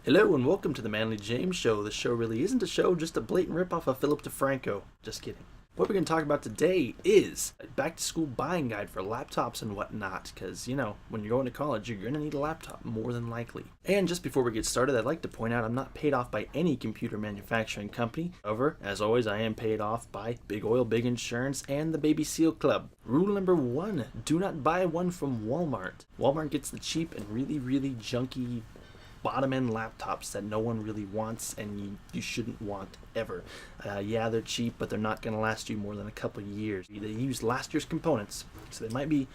Hello and welcome to the Manly James Show. The show really isn't a show, just a blatant ripoff of Philip DeFranco. Just kidding. What we're going to talk about today is a back-to-school buying guide for laptops and whatnot, because, when you're going to college, you're going to need a laptop, more than likely. And just before we get started, I'd like to point out I'm not paid off by any computer manufacturing company. However, as always, I am paid off by Big Oil, Big Insurance, and the Baby Seal Club. Rule number 1, do not buy one from Walmart. Walmart gets the cheap and really junky bottom-end laptops that no one really wants and you shouldn't want ever. Yeah, they're cheap, but they're not going to last you more than a couple of years. They use last year's components, so they might be,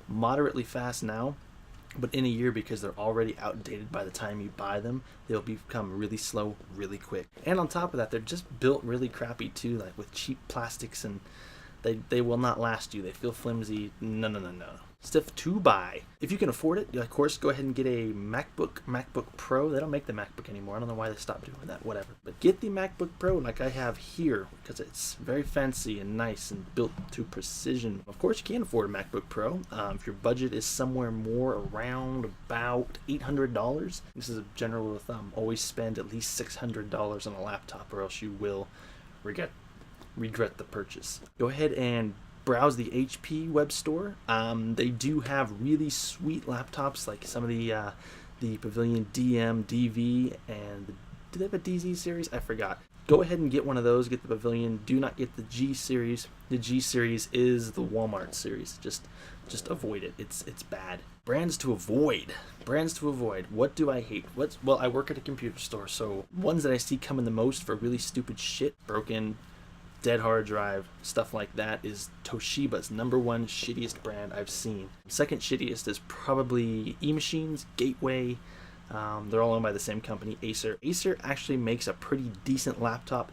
moderately fast now, but in a year, because they're already outdated by the time you buy them, they'll become really slow really quick. And on top of that, they're just built really crappy too, like with cheap plastics, and they will not last you. They feel flimsy. No. Stiff to buy. If you can afford it, of course, go ahead and get a MacBook Pro. They don't make the MacBook anymore. I don't know why they stopped doing that, whatever. But get the MacBook Pro like I have here, because it's very fancy and nice and built to precision. Of course, you can afford a MacBook Pro. If your budget is somewhere more around about $800, this is a general rule of thumb. Always spend at least $600 on a laptop, or else you will regret the purchase. Go ahead and browse the HP web store. They do have really sweet laptops, like some of the Pavilion DM, DV, and do they have a DZ series? I forgot. Go ahead and get one of those. Get the Pavilion. Do not get the G series. The G series is the Walmart series. Just avoid it. It's bad. Brands to avoid. What do I hate? Well, I work at a computer store, so ones that I see coming the most for really stupid shit, broken, dead hard drive, stuff like that, is Toshiba's number one shittiest brand I've seen. Second shittiest is probably eMachines, Gateway. They're all owned by the same company, Acer. Acer actually makes a pretty decent laptop,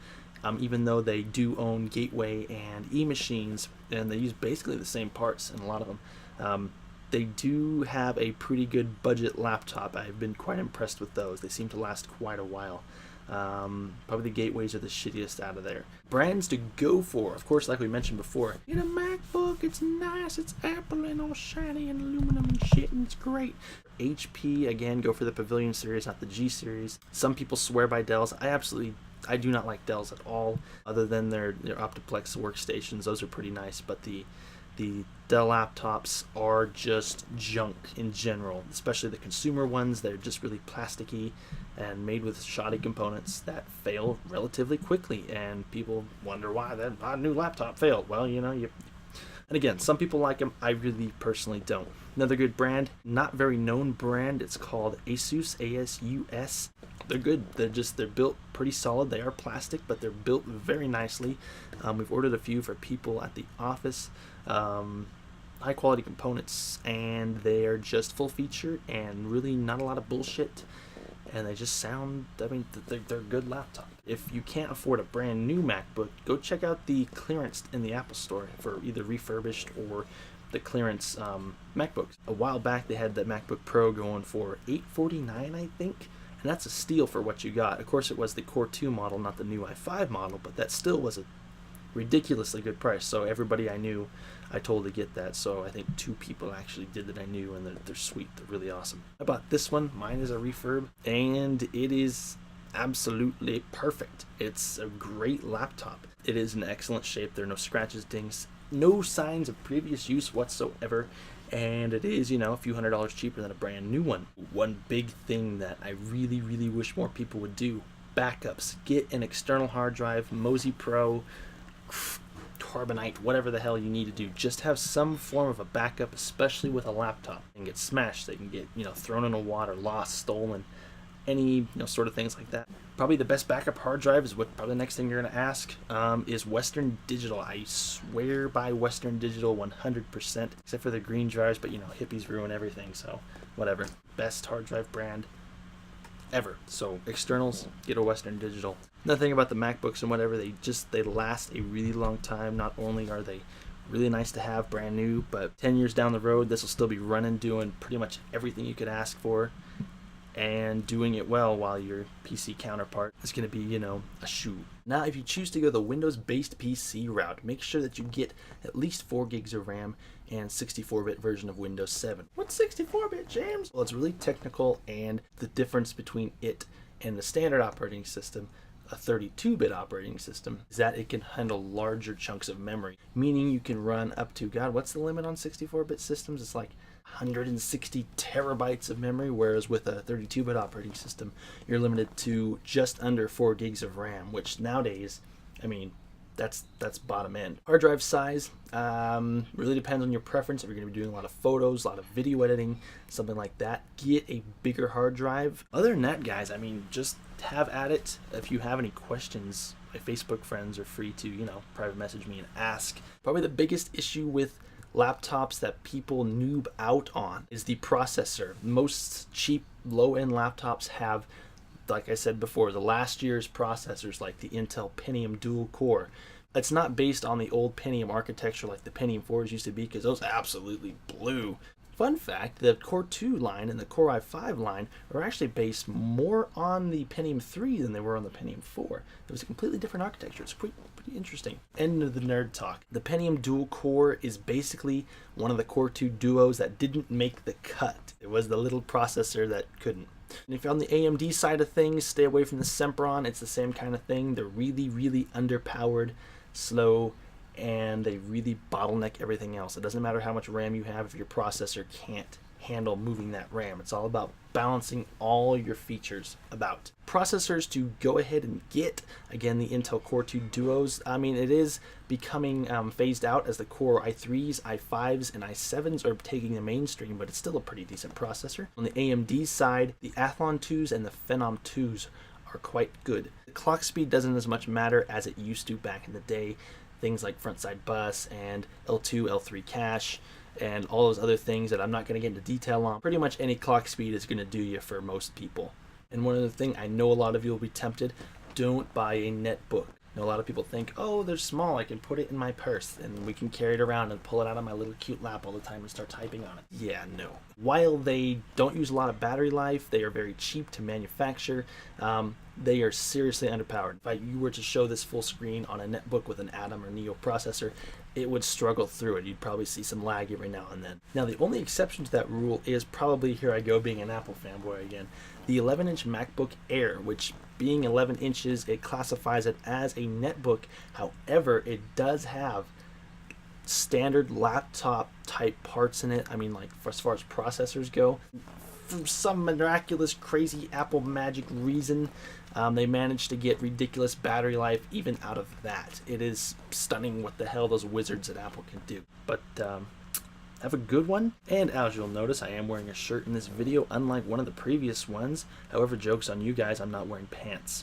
even though they do own Gateway and eMachines, and they use basically the same parts in a lot of them. They do have a pretty good budget laptop. I've been quite impressed with those. They seem to last quite a while. Probably the Gateways are the shittiest out of there. Brands to go for, of course, like we mentioned before, get a MacBook, it's nice, it's Apple and all shiny and aluminum and shit, and it's great. HP, again, go for the Pavilion series, not the G series. Some people swear by Dells. I do not like Dells at all, other than their Optiplex workstations. Those are pretty nice, but the Dell laptops are just junk in general, especially the consumer ones. They're just really plasticky and made with shoddy components that fail relatively quickly, and people wonder why that new laptop failed. Well, and again, some people like them. I really personally don't. Another good brand, not very known brand, it's called Asus, ASUS. They're good. They're built pretty solid. They are plastic, but they're built very nicely. We've ordered a few for people at the office. High quality components, and they're just full featured and really not a lot of bullshit, and they just sound, they're a good laptop. If you can't afford a brand new MacBook, go check out the clearance in the Apple store for either refurbished or the clearance MacBooks. A while back they had that MacBook Pro going for $849, I think, and that's a steal for what you got. Of course, it was the Core 2 model, not the new i5 model, but that still was a ridiculously good price. So everybody I knew, I told to get that. So I think 2 people actually did that I knew, and they're sweet. They're really awesome. How about this one? Mine is a refurb, and it is absolutely perfect. It's a great laptop. It is in excellent shape. There are no scratches, dings, no signs of previous use whatsoever, and it is, a few $100s cheaper than a brand new one. One big thing that I really wish more people would do: backups. Get an external hard drive, Mozy Pro, Carbonite, whatever the hell you need to do. Just have some form of a backup, especially with a laptop. They can get smashed, they can get thrown in the water, lost, stolen, any sort of things like that. Probably the best backup hard drive is probably the next thing you're going to ask, is Western Digital. I swear by Western Digital 100%, except for the green drives, but hippies ruin everything, so whatever. Best hard drive brand ever. So externals, get a Western Digital. Another thing about the MacBooks and whatever, they last a really long time. Not only are they really nice to have brand new, but 10 years down the road, this will still be running, doing pretty much everything you could ask for. and doing it well while your PC counterpart is going to be, a shoe. Now, if you choose to go the Windows-based PC route, make sure that you get at least 4 gigs of RAM and 64-bit version of Windows 7. What's 64-bit, James? Well, it's really technical, and the difference between it and the standard operating system, a 32-bit operating system, is that it can handle larger chunks of memory, meaning you can run up to, God, what's the limit on 64-bit systems? It's like 160 terabytes of memory, whereas with a 32-bit operating system, you're limited to just under 4 gigs of RAM, which nowadays, that's bottom end. Hard drive size really depends on your preference. If you're going to be doing a lot of photos, a lot of video editing, something like that, get a bigger hard drive. Other than that, guys, just have at it. If you have any questions, my Facebook friends are free to, private message me and ask. Probably the biggest issue with laptops that people noob out on is the processor. Most cheap low-end laptops have, like I said before, the last year's processors like the Intel Pentium dual core. It's not based on the old Pentium architecture like the Pentium 4s used to be, because those absolutely blew. Fun fact, the Core 2 line and the Core i5 line are actually based more on the Pentium 3 than they were on the Pentium 4. It was a completely different architecture. It's pretty interesting. End of the nerd talk. The Pentium dual core is basically one of the Core 2 duos that didn't make the cut. It was the little processor that couldn't. And if you're on the AMD side of things, stay away from the Sempron. It's the same kind of thing. They're really, really underpowered, slow, and they really bottleneck everything else. It doesn't matter how much RAM you have if your processor can't handle moving that RAM. It's all about balancing all your features about. Processors to go ahead and get, again, the Intel Core 2 Duos. It is becoming phased out as the Core i3s, i5s, and i7s are taking the mainstream, but it's still a pretty decent processor. On the AMD side, the Athlon 2s and the Phenom 2s are quite good. The clock speed doesn't as much matter as it used to back in the day. Things like front-side bus and L2, L3 cache, and all those other things that I'm not going to get into detail on. Pretty much any clock speed is going to do you for most people. And one other thing, I know a lot of you will be tempted, don't buy a netbook. A lot of people think, oh, they're small, I can put it in my purse and we can carry it around and pull it out of my little cute lap all the time and start typing on it. Yeah, no. While they don't use a lot of battery life, they are very cheap to manufacture. They are seriously underpowered. If you were to show this full screen on a netbook with an Atom or Neo processor, it would struggle through it. You'd probably see some lag every now and then. Now, the only exception to that rule is probably, here I go being an Apple fanboy again, the 11-inch MacBook Air, which being 11 inches, it classifies it as a netbook. However, it does have standard laptop type parts in it. As far as processors go, for some miraculous, crazy Apple magic reason, they managed to get ridiculous battery life even out of that. It is stunning what the hell those wizards at Apple can do. But have a good one. And as you'll notice, I am wearing a shirt in this video, unlike one of the previous ones. However, joke's on you guys, I'm not wearing pants.